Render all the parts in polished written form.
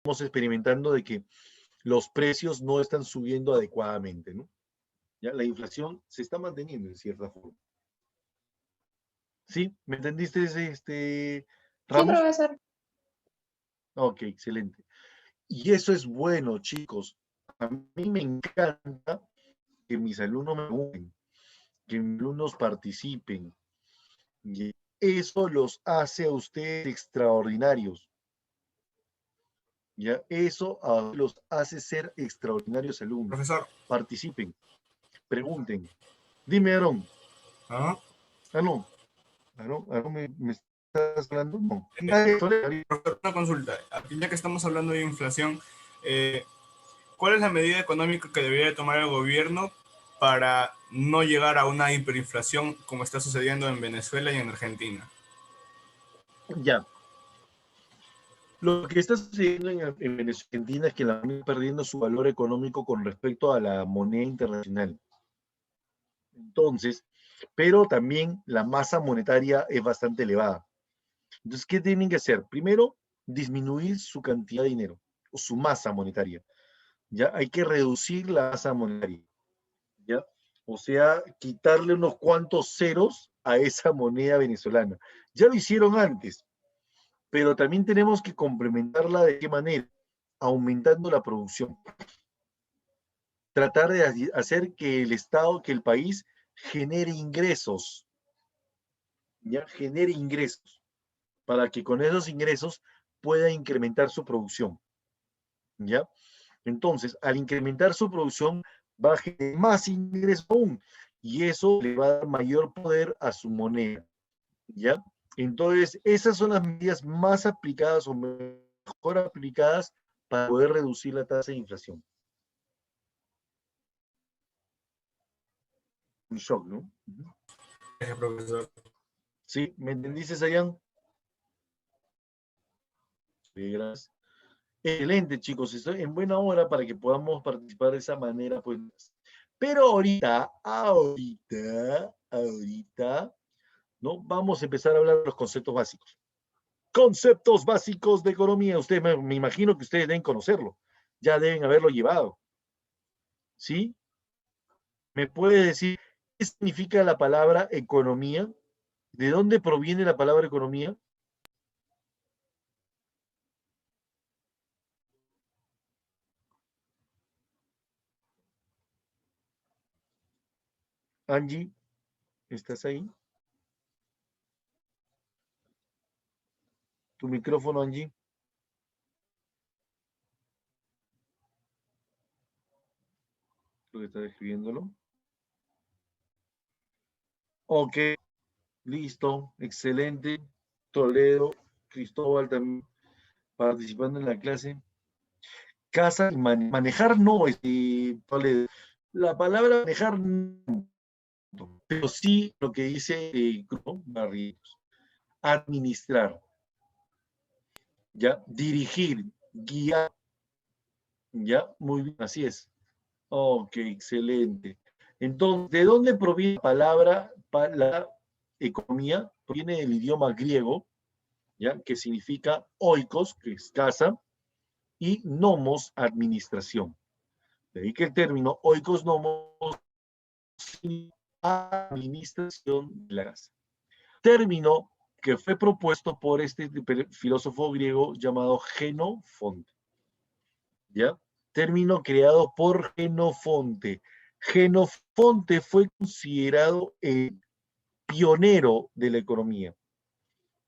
estamos experimentando de que los precios no están subiendo adecuadamente, ¿no? ¿Ya? La inflación se está manteniendo en cierta forma. ¿Sí? ¿Me entendiste, Sí, Ramos? profesor. Ok, excelente. Y eso es bueno, chicos. A mí me encanta que mis alumnos me pregunten, que mis alumnos participen. Y eso los hace a ustedes extraordinarios. ¿Ya? Eso los hace ser extraordinarios alumnos. Profesor. Participen, pregunten. Dime, Aarón. ¿Ah? Aarón, ¿me estás hablando? No. Profesor, una consulta. Aquí ya que estamos hablando de inflación, ¿cuál es la medida económica que debería tomar el gobierno para no llegar a una hiperinflación como está sucediendo en Venezuela y en Argentina? Ya. Lo que está sucediendo en Venezuela es que la moneda está perdiendo su valor económico con respecto a la moneda internacional. Entonces, pero también la masa monetaria es bastante elevada. Entonces, ¿qué tienen que hacer? Primero, disminuir su cantidad de dinero o su masa monetaria. Ya hay que reducir la masa monetaria. ¿Ya? O sea, quitarle unos cuantos ceros a esa moneda venezolana. Ya lo hicieron antes, pero también tenemos que complementarla de qué manera, aumentando la producción. Tratar de hacer que el Estado, que el país genere ingresos, ya genere ingresos, para que con esos ingresos pueda incrementar su producción, ¿ya? Entonces, al incrementar su producción, va a generar más ingresos aún, y eso le va a dar mayor poder a su moneda, ¿ya? Entonces, esas son las medidas más aplicadas o mejor aplicadas para poder reducir la tasa de inflación. Un shock, ¿no? Gracias, profesor. ¿Sí? ¿Me entendiste, Sayan? Sí, gracias. Excelente, chicos. Estoy en buena hora para que podamos participar de esa manera, pues. Pero ahorita, ¿no? Vamos a empezar a hablar de los conceptos básicos. Conceptos básicos de economía. Ustedes, me imagino que ustedes deben conocerlo. Ya deben haberlo llevado. ¿Sí? ¿Me puede decir qué significa la palabra economía? ¿De dónde proviene la palabra economía? Angie, ¿estás ahí? Tu micrófono, Angie. Creo que está escribiéndolo. Ok, listo, excelente. Toledo, Cristóbal también participando en la clase. Casa, manejar no, Toledo. La palabra manejar no, pero sí lo que dice Barrios. Administrar, ya, dirigir, guiar, ya, muy bien, así es. Ok, excelente. Entonces, ¿de dónde proviene la palabra para la economía? Proviene del idioma griego, ¿ya? Que significa oikos, que es casa, y nomos, administración. De ahí que el término oikos nomos significa administración de la casa. Término que fue propuesto por este filósofo griego llamado Genofonte. ¿Ya? Término creado por Genofonte. Genofonte fue considerado el pionero de la economía,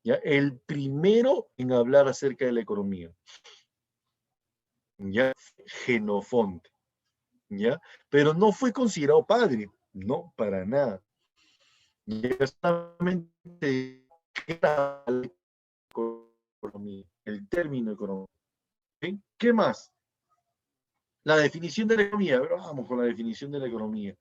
¿ya? El primero en hablar acerca de la economía, ¿ya? Genofonte, ¿ya? Pero no fue considerado padre, no, para nada. Ya solamente era la economía, el término economía. ¿Sí? ¿Qué más? La definición de la economía, vamos con la definición de la economía.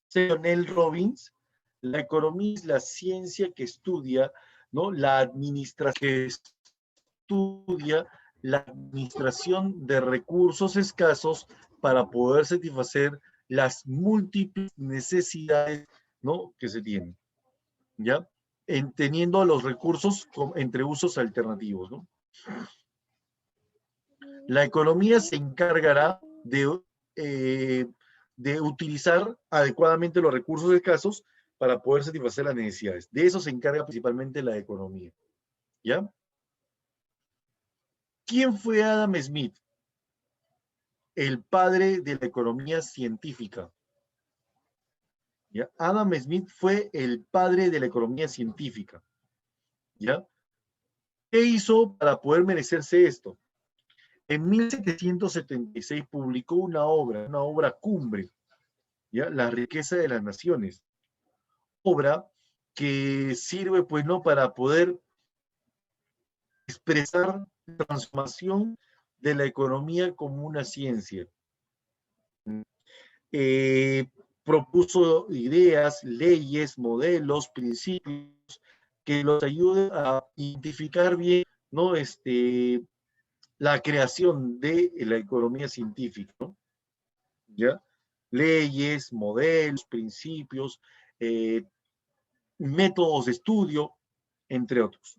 Según Robbins, la economía es la ciencia que estudia, ¿no? La administración que estudia la administración de recursos escasos para poder satisfacer las múltiples necesidades, ¿no? Que se tienen, ¿ya? Teniendo los recursos entre usos alternativos, ¿no? La economía se encargará de utilizar adecuadamente los recursos escasos para poder satisfacer las necesidades. De eso se encarga principalmente la economía. ¿Ya? ¿Quién fue Adam Smith? El padre de la economía científica. ¿Ya? Adam Smith fue el padre de la economía científica. ¿Ya? ¿Qué hizo para poder merecerse esto? En 1776 publicó una obra cumbre, ¿ya? La riqueza de las naciones. Obra que sirve, pues, ¿no?, para poder expresar la transformación de la economía como una ciencia. Propuso ideas, leyes, modelos, principios que los ayuden a identificar bien, ¿no?, la creación de la economía científica, ¿no? ¿Ya? Leyes, modelos, principios, métodos de estudio, entre otros.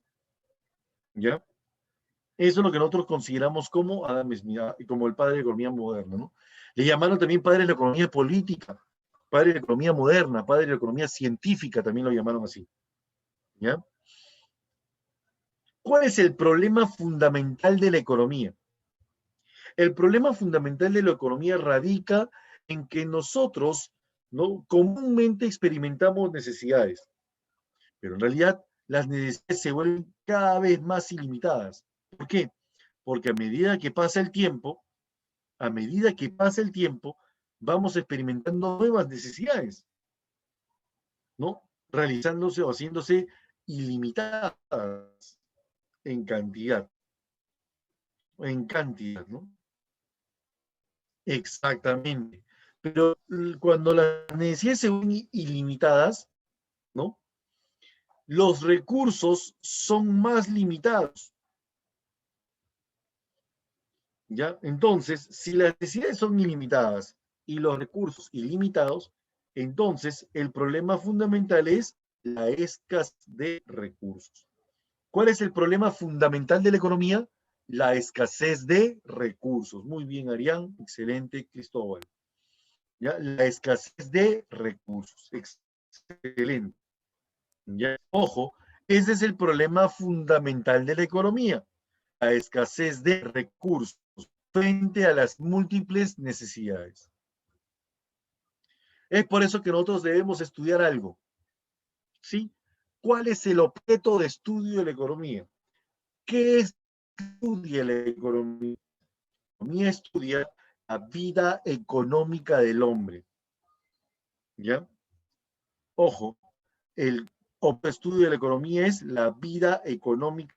¿Ya? Eso es lo que nosotros consideramos como Adam Smith, como el padre de la economía moderna, ¿no? Le llamaron también padre de la economía política, padre de la economía moderna, padre de la economía científica, también lo llamaron así. ¿Ya? ¿Cuál es el problema fundamental de la economía? El problema fundamental de la economía radica en que nosotros, ¿no?, comúnmente experimentamos necesidades, pero en realidad las necesidades se vuelven cada vez más ilimitadas. ¿Por qué? Porque a medida que pasa el tiempo, vamos experimentando nuevas necesidades, ¿no? Realizándose o haciéndose ilimitadas en cantidad, ¿no? Exactamente. Pero cuando las necesidades se ven ilimitadas, ¿no?, los recursos son más limitados. ¿Ya? Entonces, si las necesidades son ilimitadas y los recursos ilimitados, entonces el problema fundamental es la escasez de recursos. ¿Cuál es el problema fundamental de la economía? La escasez de recursos. Muy bien, Arián. Excelente, Cristóbal. ¿Ya? La escasez de recursos. Excelente. ¿Ya? Ojo, ese es el problema fundamental de la economía. La escasez de recursos frente a las múltiples necesidades. Es por eso que nosotros debemos estudiar algo. ¿Sí? ¿Cuál es el objeto de estudio de la economía? ¿Qué estudia la economía? La economía estudia la vida económica del hombre. ¿Ya? Ojo, el objeto de estudio de la economía es la vida económica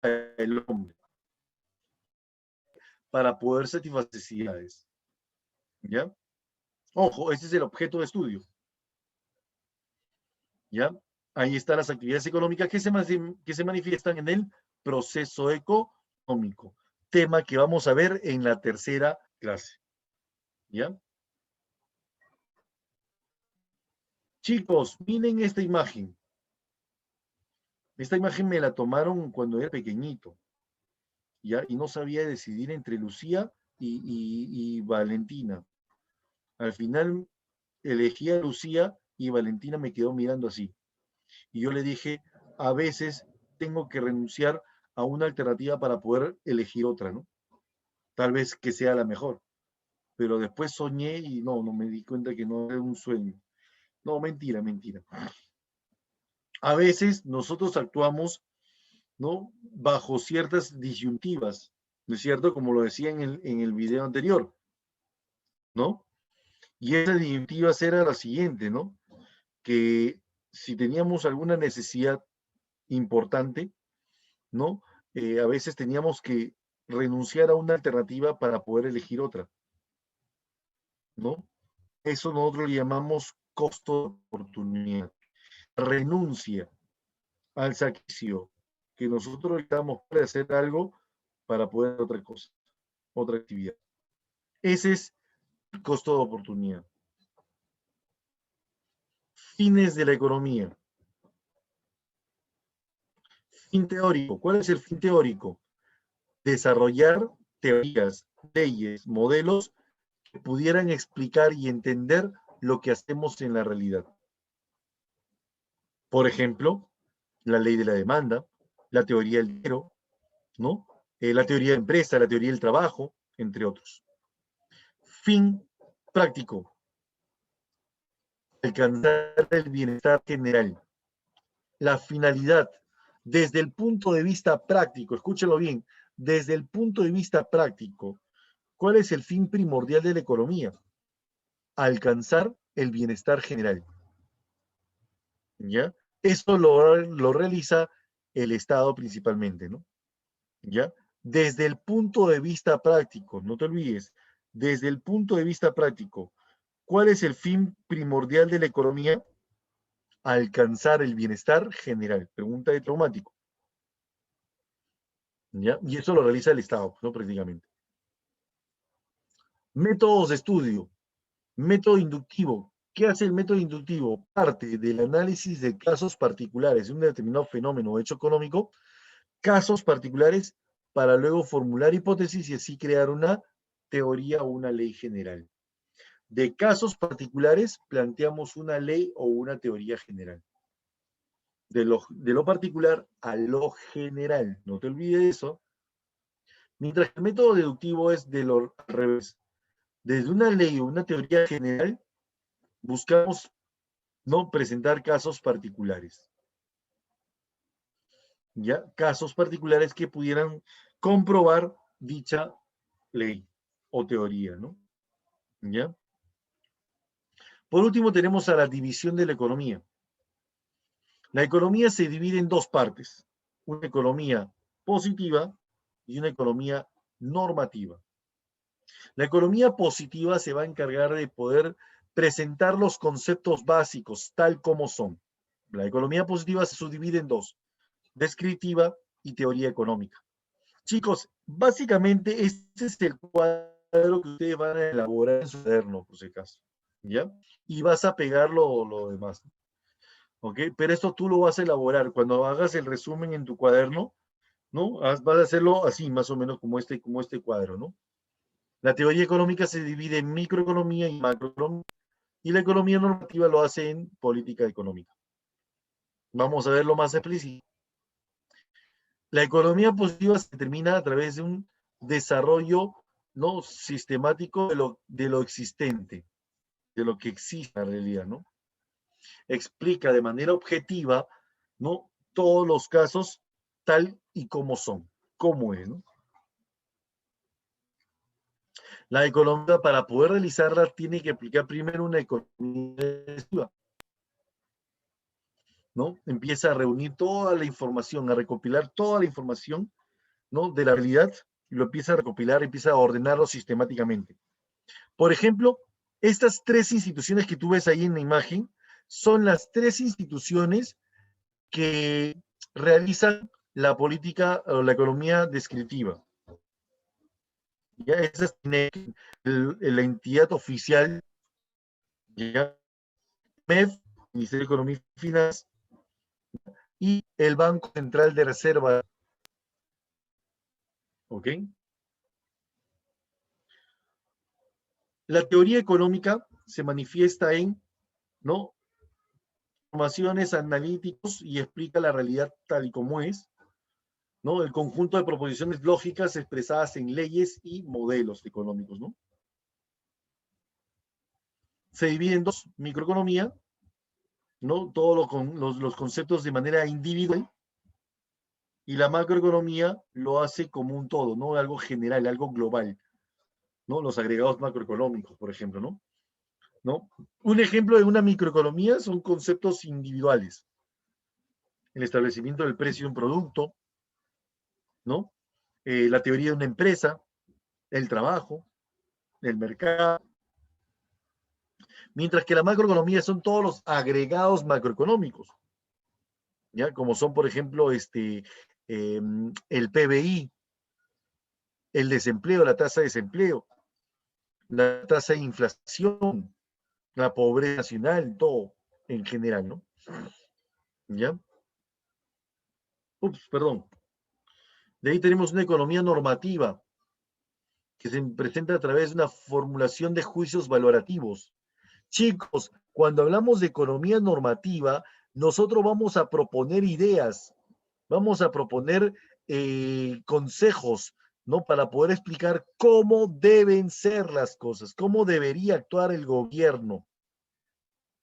del hombre para poder satisfacer necesidades. ¿Ya? Ojo, ese es el objeto de estudio. ¿Ya? Ahí están las actividades económicas que se manifiestan en el proceso económico, tema que vamos a ver en la tercera clase. ¿Ya? Chicos, miren esta imagen. Esta imagen me la tomaron cuando era pequeñito, ¿ya? Y no sabía decidir entre Lucía y Valentina. Al final elegí a Lucía y Valentina me quedó mirando así. Y yo le dije, a veces tengo que renunciar a una alternativa para poder elegir otra, ¿no? Tal vez que sea la mejor. Pero después soñé y no me di cuenta que no era un sueño. No, mentira, mentira. A veces nosotros actuamos, ¿no?, bajo ciertas disyuntivas, ¿no es cierto? Como lo decía en el video anterior, ¿no? Y esa disyuntiva era la siguiente, ¿no? Que si teníamos alguna necesidad importante, ¿no? A veces teníamos que renunciar a una alternativa para poder elegir otra, ¿no? Eso nosotros le llamamos costo de oportunidad. Renuncia al sacrificio que nosotros le damos para hacer algo para poder hacer otra cosa, otra actividad. Ese es el costo de oportunidad. Fines de la economía. Fin teórico. ¿Cuál es el fin teórico? Desarrollar teorías, leyes, modelos que pudieran explicar y entender lo que hacemos en la realidad. Por ejemplo, la ley de la demanda, la teoría del dinero, ¿no? La teoría de empresa, la teoría del trabajo, entre otros. Fin práctico: alcanzar el bienestar general. La finalidad, desde el punto de vista práctico, escúchalo bien, desde el punto de vista práctico, ¿cuál es el fin primordial de la economía? Alcanzar el bienestar general. ¿Ya? Eso lo realiza el Estado principalmente, ¿no? ¿Ya? Desde el punto de vista práctico, no te olvides, desde el punto de vista práctico, ¿cuál es el fin primordial de la economía? Alcanzar el bienestar general. Pregunta de traumático. ¿Ya? Y eso lo realiza el Estado, ¿no? Prácticamente. Métodos de estudio. Método inductivo. ¿Qué hace el método inductivo? Parte del análisis de casos particulares de un determinado fenómeno o hecho económico, casos particulares, para luego formular hipótesis y así crear una teoría o una ley general. De casos particulares planteamos una ley o una teoría general. De lo particular a lo general. No te olvides de eso. Mientras que el método deductivo es de lo al revés. Desde una ley o una teoría general buscamos no presentar casos particulares. ¿Ya? Casos particulares que pudieran comprobar dicha ley o teoría, ¿no? ¿Ya? Por último, tenemos a la división de la economía. La economía se divide en dos partes: una economía positiva y una economía normativa. La economía positiva se va a encargar de poder presentar los conceptos básicos tal como son. La economía positiva se subdivide en dos: descriptiva y teoría económica. Chicos, básicamente este es el cuadro que ustedes van a elaborar en su cuaderno, por si acaso, ¿ya? Y vas a pegar lo demás, ¿ok? Pero esto tú lo vas a elaborar cuando hagas el resumen en tu cuaderno, ¿no? Vas a hacerlo así, más o menos como este cuadro, ¿no? La teoría económica se divide en microeconomía y macroeconomía, y la economía normativa lo hace en política económica. Vamos a verlo más explícito. La economía positiva se determina a través de un desarrollo no sistemático de lo existente, de lo que existe en la realidad, ¿no? Explica de manera objetiva, ¿no? Todos los casos tal y como son, como es, ¿no? La economía, para poder realizarla, tiene que aplicar primero una economía positiva, ¿no? Empieza a reunir toda la información, a recopilar toda la información, ¿no? De la realidad, y lo empieza a recopilar, empieza a ordenarlo sistemáticamente. Por ejemplo, estas tres instituciones que tú ves ahí en la imagen son las tres instituciones que realizan la política o la economía descriptiva. Ya esa es la entidad oficial, ya MEF, Ministerio de Economía y Finanzas, y el Banco Central de Reserva. ¿Ok? La teoría económica se manifiesta en, ¿no?, informaciones analíticos y explica la realidad tal y como es, ¿no? El conjunto de proposiciones lógicas expresadas en leyes y modelos económicos, ¿no? Se divide en dos: microeconomía, ¿no? Todos los conceptos de manera individual, y la macroeconomía lo hace como un todo, ¿no? Algo general, algo global, ¿no? Los agregados macroeconómicos, por ejemplo, ¿no? ¿No? Un ejemplo de una microeconomía son conceptos individuales: el establecimiento del precio de un producto, ¿no? La teoría de una empresa, el trabajo, el mercado, mientras que la macroeconomía son todos los agregados macroeconómicos, ¿ya? Como son, por ejemplo, el PBI, el desempleo, la tasa de desempleo, la tasa de inflación, la pobreza nacional, todo en general, ¿no? ¿Ya? Ups, perdón. De ahí tenemos una economía normativa, que se presenta a través de una formulación de juicios valorativos. Chicos, cuando hablamos de economía normativa, nosotros vamos a proponer ideas, vamos a proponer consejos, ¿no? Para poder explicar cómo deben ser las cosas, cómo debería actuar el gobierno,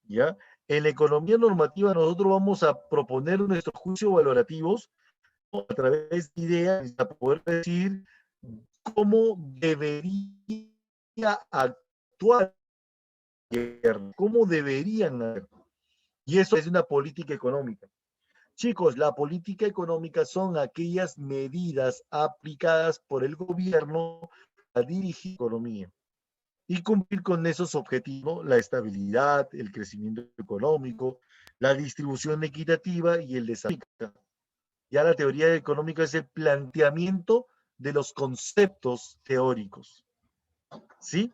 ¿ya? En la economía normativa nosotros vamos a proponer nuestros juicios valorativos, ¿no? A través de ideas para poder decir cómo debería actuar el gobierno, cómo deberían hacer. Y eso es una política económica. Chicos, la política económica son aquellas medidas aplicadas por el gobierno a dirigir la economía y cumplir con esos objetivos, la estabilidad, el crecimiento económico, la distribución equitativa y el desarrollo. Ya la teoría económica es el planteamiento de los conceptos teóricos, ¿sí?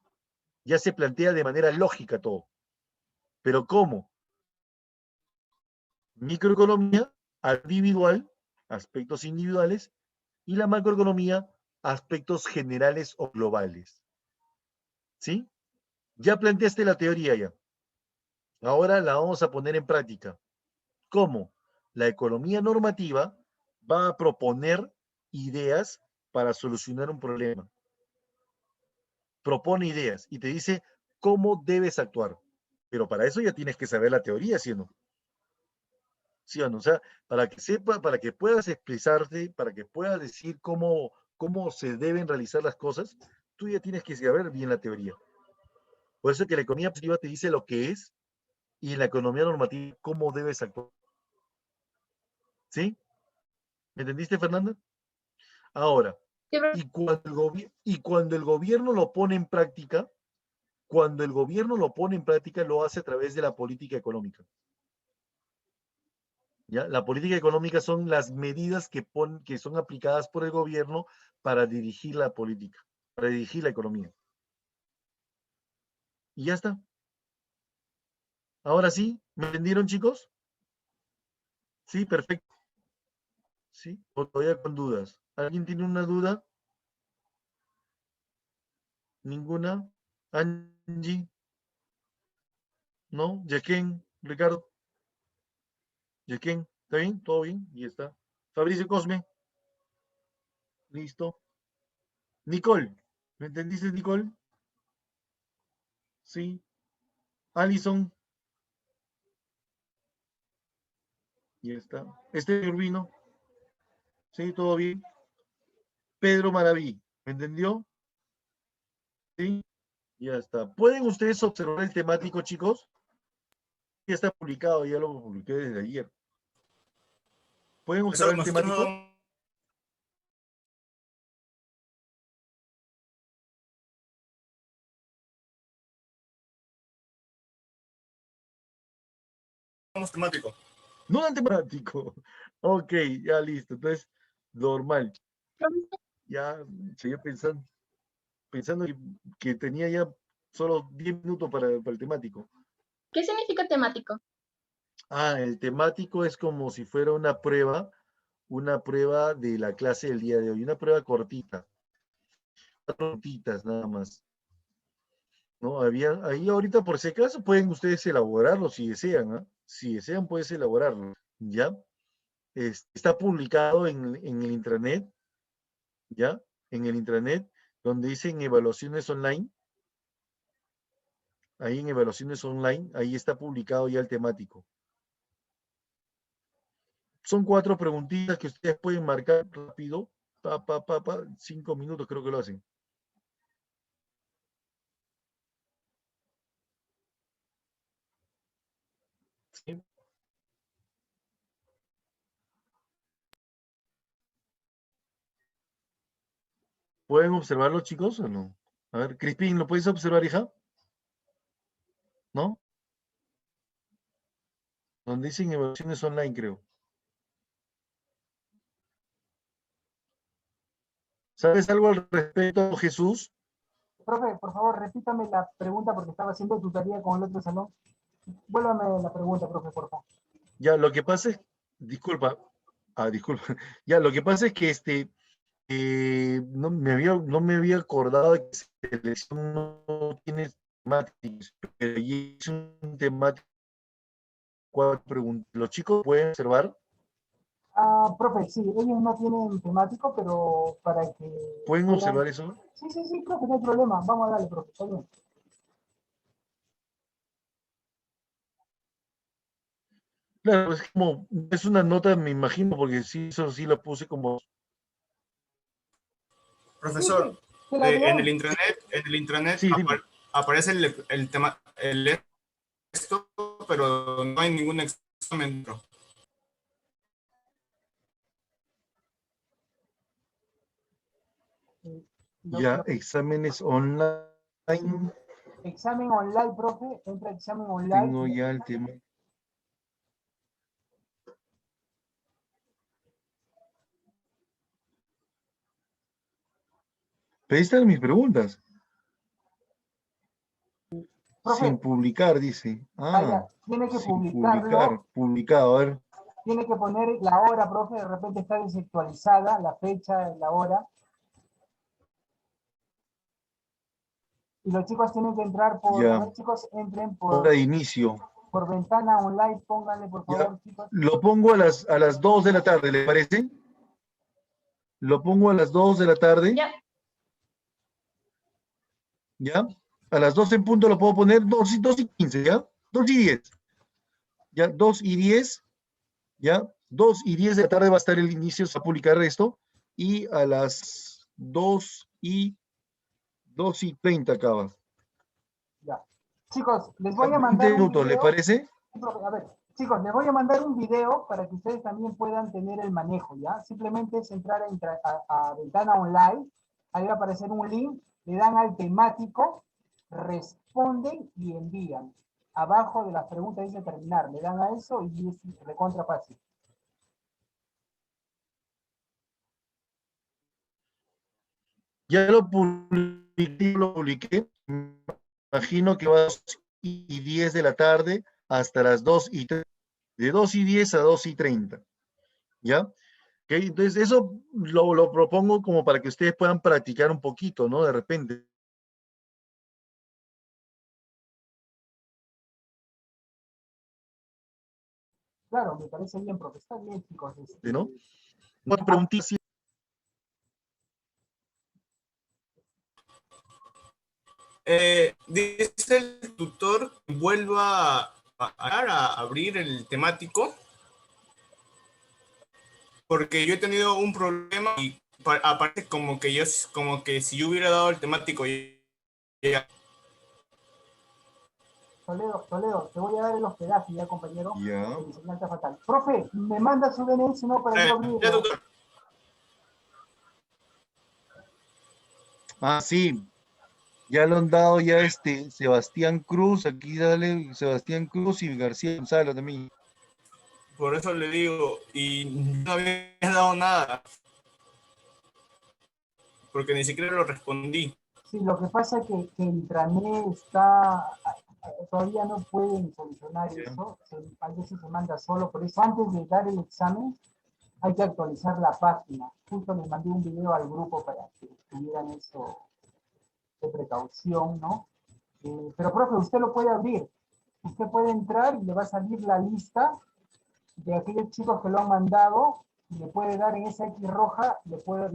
Ya se plantea de manera lógica todo. ¿Pero cómo? Microeconomía, individual, aspectos individuales, y la macroeconomía, aspectos generales o globales. ¿Sí? Ya planteaste la teoría ya. Ahora la vamos a poner en práctica. ¿Cómo? La economía normativa va a proponer ideas para solucionar un problema. Propone ideas y te dice cómo debes actuar. Pero para eso ya tienes que saber la teoría, ¿sí o no? ¿Sí o no? O sea, para que sepa, para que puedas expresarte, para que puedas decir cómo se deben realizar las cosas, tú ya tienes que saber bien la teoría. Por eso es que la economía positiva te dice lo que es y en la economía normativa cómo debes actuar. ¿Sí? ¿Me entendiste, Fernanda? Ahora, Sí, y cuando el gobierno lo pone en práctica, cuando el gobierno lo pone en práctica, lo hace a través de la política económica. ¿Ya? La política económica son las medidas que son aplicadas por el gobierno para dirigir la política, para dirigir la economía. Y ya está. Ahora sí, ¿me entendieron, chicos? Sí, perfecto. Sí, o todavía con dudas. ¿Alguien tiene una duda? ¿Ninguna? Angie, ¿no? Jaquen, Ricardo, Jaquen, ¿está bien? ¿Todo bien? Y está. Fabricio Cosme, listo. Nicole, ¿me entendiste, Nicole? Sí. Alison, y está. Urbino, sí, todo bien. Pedro Maraví, ¿me entendió? Sí, ya está. ¿Pueden ustedes observar el temático, chicos? Ya está publicado, ya lo publiqué desde ayer. ¿Pueden observar Profesor, el nosotros temático? no somos temáticos. No el temático. Ok, ya listo. Entonces, normal. profesor, Ya seguía pensando que tenía ya solo 10 minutos para el temático. ¿qué significa temático? Ah, el temático es como si fuera una prueba de la clase del día de hoy, una prueba cortita, 4 nada más. ¿No? Ahí ahorita por si acaso pueden ustedes elaborarlo si desean, ¿ah? Si desean puedes elaborarlo, ¿ya? Está publicado en el intranet, ¿ya? En el intranet, donde dicen evaluaciones online, ahí en evaluaciones online, ahí está publicado ya el temático. Son 4 preguntitas que ustedes pueden marcar rápido, 5 minutos creo que lo hacen. ¿Sí? ¿Pueden observarlo, chicos, o no? A ver, Crispín, ¿lo puedes observar, hija? ¿No? Donde dicen evaluaciones online, creo. ¿Sabes algo al respecto, Jesús? Profe, por favor, repítame la pregunta porque estaba haciendo tutoría con el otro salón. Vuélvame la pregunta, profe, por favor. Ya, lo que pasa es, disculpa, disculpa, ya, lo que pasa es que no me había acordado de que selección no tiene temáticas, pero allí es un temático. ¿Los chicos pueden observar? Profe, sí, ellos no tienen temático, pero para que ¿Pueden puedan... observar eso? Sí, profe, no hay problema. Vamos a darle, profe. Está bien. Claro, es como, es una nota, me imagino, porque sí, eso sí lo puse como. Profesor, Sí, te la en vean. el intranet Sí, dime. aparece el tema, el texto, pero no hay ningún examen. Ya, exámenes online, Examen online, profe. Entra examen online. tengo ya el tema. Pero ahí están mis preguntas. Profe, Sin publicar, dice. vaya, tiene que Sin publicarlo. publicar. Publicado, a ver. Tiene que poner la hora, profe. De repente está desactualizada la fecha, la hora. Y los chicos tienen que entrar por, a Ya. ver, chicos, entren Hora de inicio. por ventana online, pónganle por Ya. favor, chicos. Lo pongo a las 2 de la tarde, ¿le parece? Lo pongo a las 2 de la tarde. Ya, ¿Ya? A las 12 en punto lo puedo poner 2 y 15, ¿ya? 2 y 10. ¿Ya? 2 y 10, ¿ya? 2 y 10 de la tarde va a estar el inicio, se va a publicar esto. Y a las 2 y 30 acaba. Ya. Chicos, les Ya, voy a 20 mandar un minutos, ¿le video. parece? A ver, chicos, les voy a mandar un video para que ustedes también puedan tener el manejo, ¿ya? Simplemente es entrar a ventana online, ahí va a aparecer un link, le dan al temático, responden y envían. Abajo de las preguntas dice terminar, le dan a eso y es recontra fácil. Ya lo publiqué. Me imagino que va a 2 y 10 de la tarde hasta las 2 y 30. De 2 y 10 a 2 y 30. ¿Ya? Okay, entonces, eso lo propongo como para que ustedes puedan practicar un poquito, ¿no? De repente, Claro, me parece bien, profe, está bien, chicos. ¿no? Una preguntita. Dice el tutor que vuelva a abrir el temático, porque yo he tenido un problema y aparte como que si yo hubiera dado el temático ya. Toledo, te voy a dar el hospedaje ya, compañero. Ya. Mi señal está fatal. Profe, me manda su DNI, si no, para yo abrirlo. Ya, tutor. Ah, sí. Ya lo han dado ya Sebastián Cruz, aquí dale Sebastián Cruz y García Gonzalo también. Por eso le digo, y no había dado nada, porque ni siquiera lo respondí. Sí, lo que pasa es que intranet está, todavía no pueden solucionar eso, a veces se manda solo, por eso antes de dar el examen hay que actualizar la página. Justo les mandé un video al grupo para que tuvieran eso de precaución, ¿no? Pero profe, usted lo puede abrir, usted puede entrar y le va a salir la lista de aquellos chicos que lo han mandado, y le puede dar en esa X roja, les puede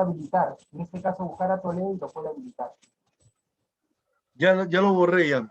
habilitar. En este caso buscar a Toledo y lo puede habilitar. Ya lo borré ya.